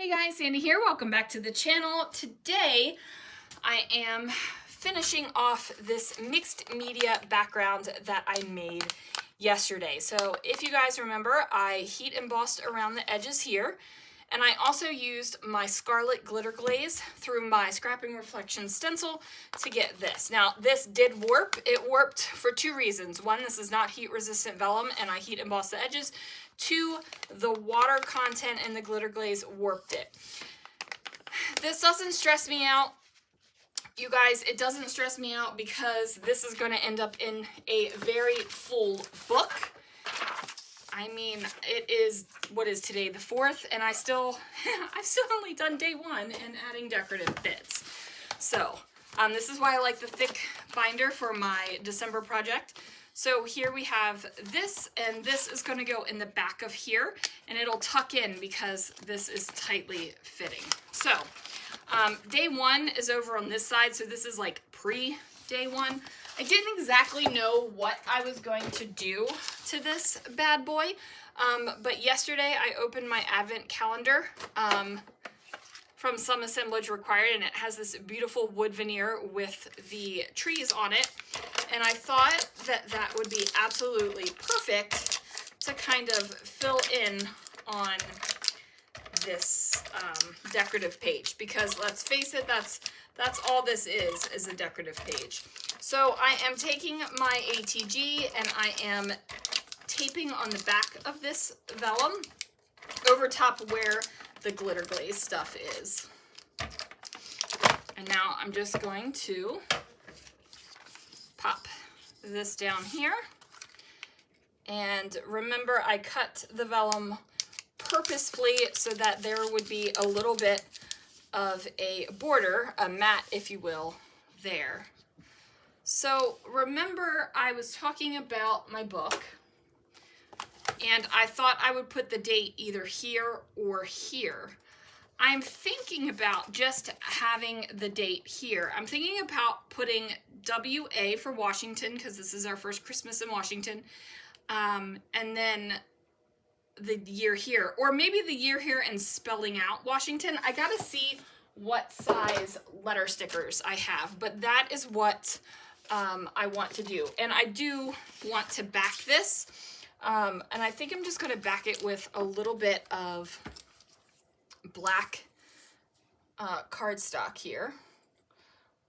Hey guys, Sandy here. Welcome back to the channel. Today I am finishing off this mixed media background that I made yesterday. So if you guys remember, I heat embossed around the edges here, and I also used my Scarlet Glitter Glaze through my Scrapping Reflection stencil to get this. Now this did warp. It warped for two reasons. One, this is not heat resistant vellum and I heat embossed the edges. Two, the water content in the glitter glaze warped it. This doesn't stress me out. You guys, it doesn't stress me out because this is going to end up in a very full book. I mean, it is, what is today, the 4th, and I've still only done day 1 and adding decorative bits. So, this is why I like the thick binder for my December project. So here we have this, and this is going to go in the back of here, and it'll tuck in because this is tightly fitting. So day 1 is over on this side, so this is like pre-day 1. I didn't exactly know what I was going to do to this bad boy, but yesterday I opened my advent calendar from Some Assemblage Required, and it has this beautiful wood veneer with the trees on it. And I thought that that would be absolutely perfect to kind of fill in on this decorative page, because let's face it, that's all this is a decorative page. So I am taking my ATG and I am taping on the back of this vellum over top where the glitter glaze stuff is. And now I'm just going to pop this down here. And remember, I cut the vellum purposefully so that there would be a little bit of a border, a mat, if you will, there. So remember, I was talking about my book, and I thought I would put the date either here or here. I'm thinking about just having the date here. I'm thinking about putting WA for Washington, because this is our first Christmas in Washington, and then the year here, or maybe the year here and spelling out Washington. I gotta see what size letter stickers I have, but that is what I want to do. And I do want to back this, and I think I'm just gonna back it with a little bit of black cardstock here.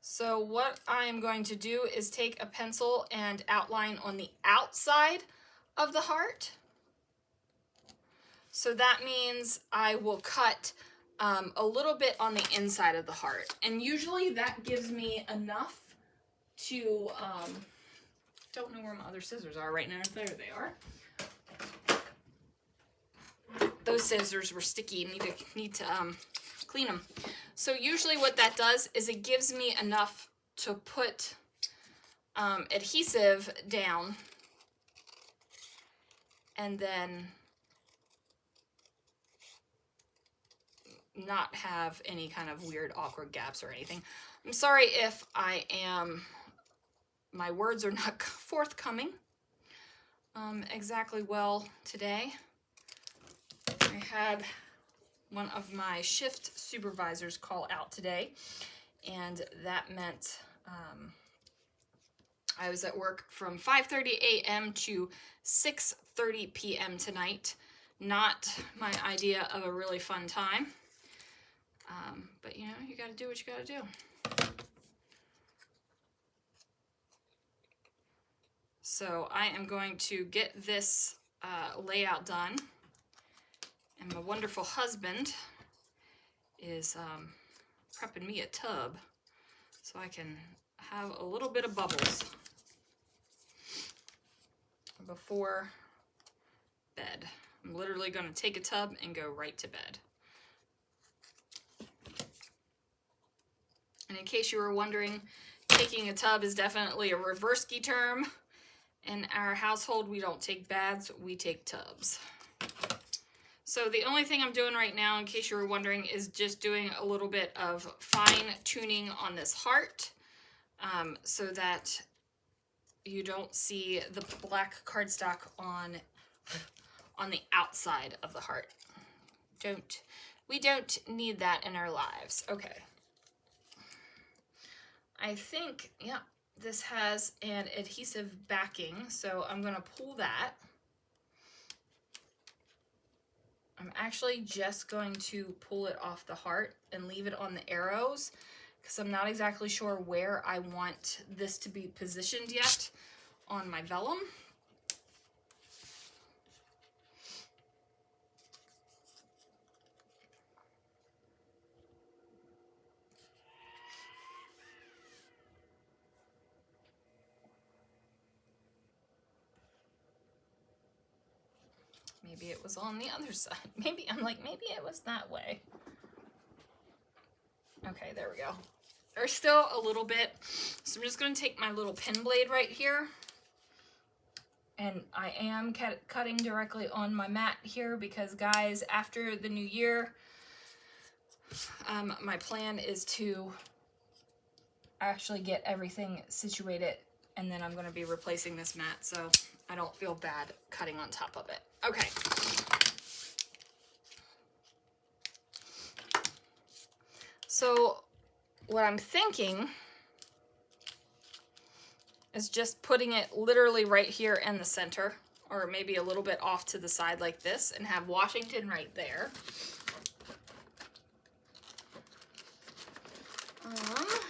So what I'm going to do is take a pencil and outline on the outside of the heart. So that means I will cut a little bit on the inside of the heart. And usually that gives me enough to, don't know where my other scissors are right now. There they are. Those scissors were sticky, need to clean them. So usually what that does is it gives me enough to put adhesive down, and then not have any kind of weird awkward gaps or anything. I'm sorry if my words are not forthcoming exactly well today. I had one of my shift supervisors call out today, and that meant I was at work from 5:30 a.m. to 6:30 p.m. tonight. Not my idea of a really fun time, but you know, you gotta do what you gotta do. So I am going to get this layout done. And my wonderful husband is prepping me a tub so I can have a little bit of bubbles before bed. I'm literally going to take a tub and go right to bed. And in case you were wondering, taking a tub is definitely a reverse-key term. In our household, we don't take baths, we take tubs. So the only thing I'm doing right now, in case you were wondering, is just doing a little bit of fine tuning on this heart, so that you don't see the black cardstock on the outside of the heart. We don't need that in our lives. Okay. I think, yeah, this has an adhesive backing, so I'm going to pull that. I'm actually just going to pull it off the heart and leave it on the arrows because I'm not exactly sure where I want this to be positioned yet on my vellum. Maybe it was on the other side. Maybe it was that way. Okay, there we go. There's still a little bit, so I'm just going to take my little pen blade right here, and I am cutting directly on my mat here because, guys, after the new year, my plan is to actually get everything situated, and then I'm going to be replacing this mat, so I don't feel bad cutting on top of it. Okay. So what I'm thinking is just putting it literally right here in the center, or maybe a little bit off to the side like this, and have Washington right there.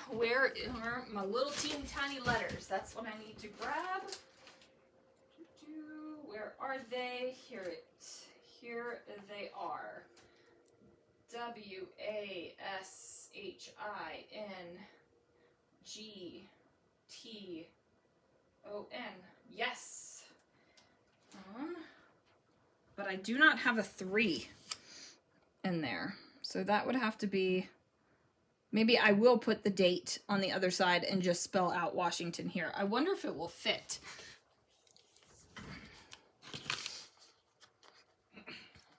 Where are my little teeny tiny letters? That's what I need to grab. Where are they? Here they are. WASHINGTON. Yes. But I do not have a 3 in there. So that would have to be, maybe I will put the date on the other side and just spell out Washington here. I wonder if it will fit.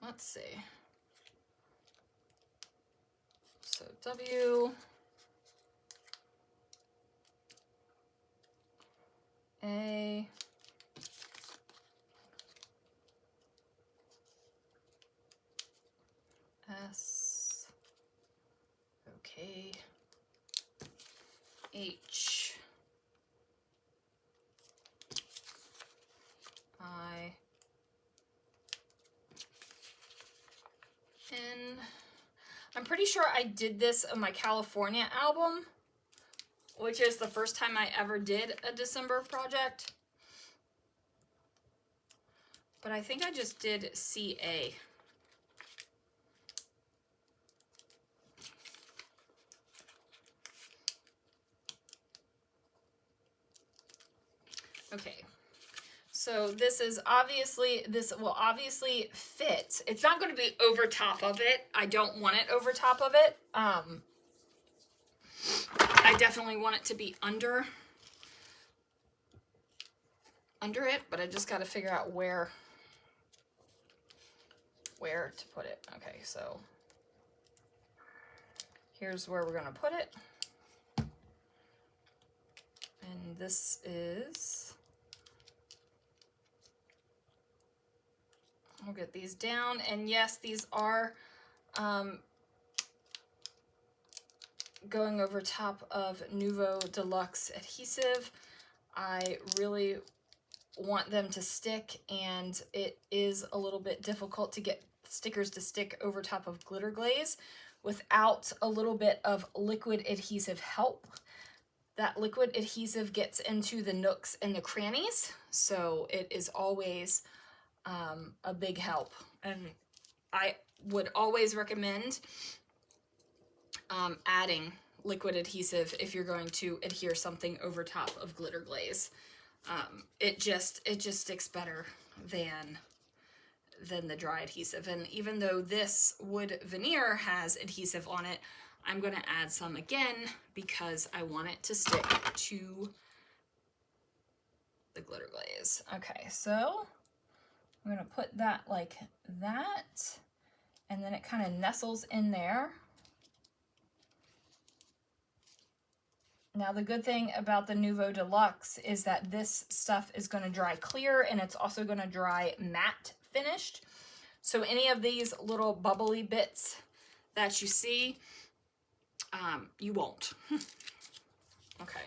Let's see. So W A S, okay, H I N. I'm pretty sure I did this on my California album, which is the first time I ever did a December project. But I think I just did CA. Okay, so this will obviously fit. It's not going to be over top of it. I don't want it over top of it. I definitely want it to be under it, but I just got to figure out where to put it. Okay, so here's where we're going to put it. And this is, we'll get these down. And yes, these are going over top of Nouveau Deluxe adhesive. I really want them to stick, and it is a little bit difficult to get stickers to stick over top of Glitter Glaze without a little bit of liquid adhesive help. That liquid adhesive gets into the nooks and the crannies, so it is always a big help. And I would always recommend adding liquid adhesive if you're going to adhere something over top of Glitter Glaze. It just sticks better than the dry adhesive. And even though this wood veneer has adhesive on it, I'm going to add some again because I want it to stick to the Glitter Glaze. Okay, so I'm going to put that like that, and then it kind of nestles in there. Now the good thing about the Nouveau Deluxe is that this stuff is going to dry clear, and it's also going to dry matte finished. So any of these little bubbly bits that you see, you won't. Okay.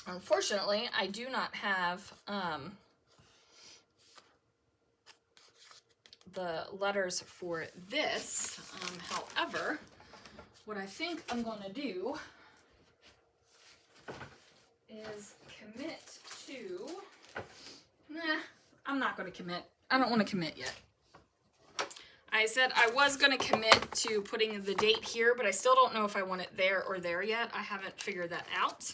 Unfortunately, I do not have the letters for this. However, what I think I'm going to do is commit to... Nah, I'm not going to commit. I don't want to commit yet. I said I was going to commit to putting the date here, but I still don't know if I want it there or there yet. I haven't figured that out.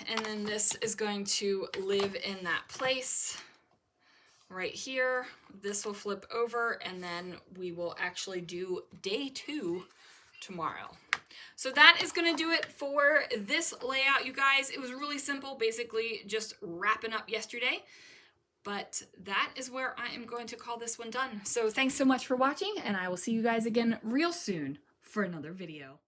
And then this is going to live in that place right here. This will flip over, and then we will actually do day 2 tomorrow. So that is going to do it for this layout, you guys. It was really simple, basically just wrapping up yesterday. But that is where I am going to call this one done. So thanks so much for watching, and I will see you guys again real soon for another video.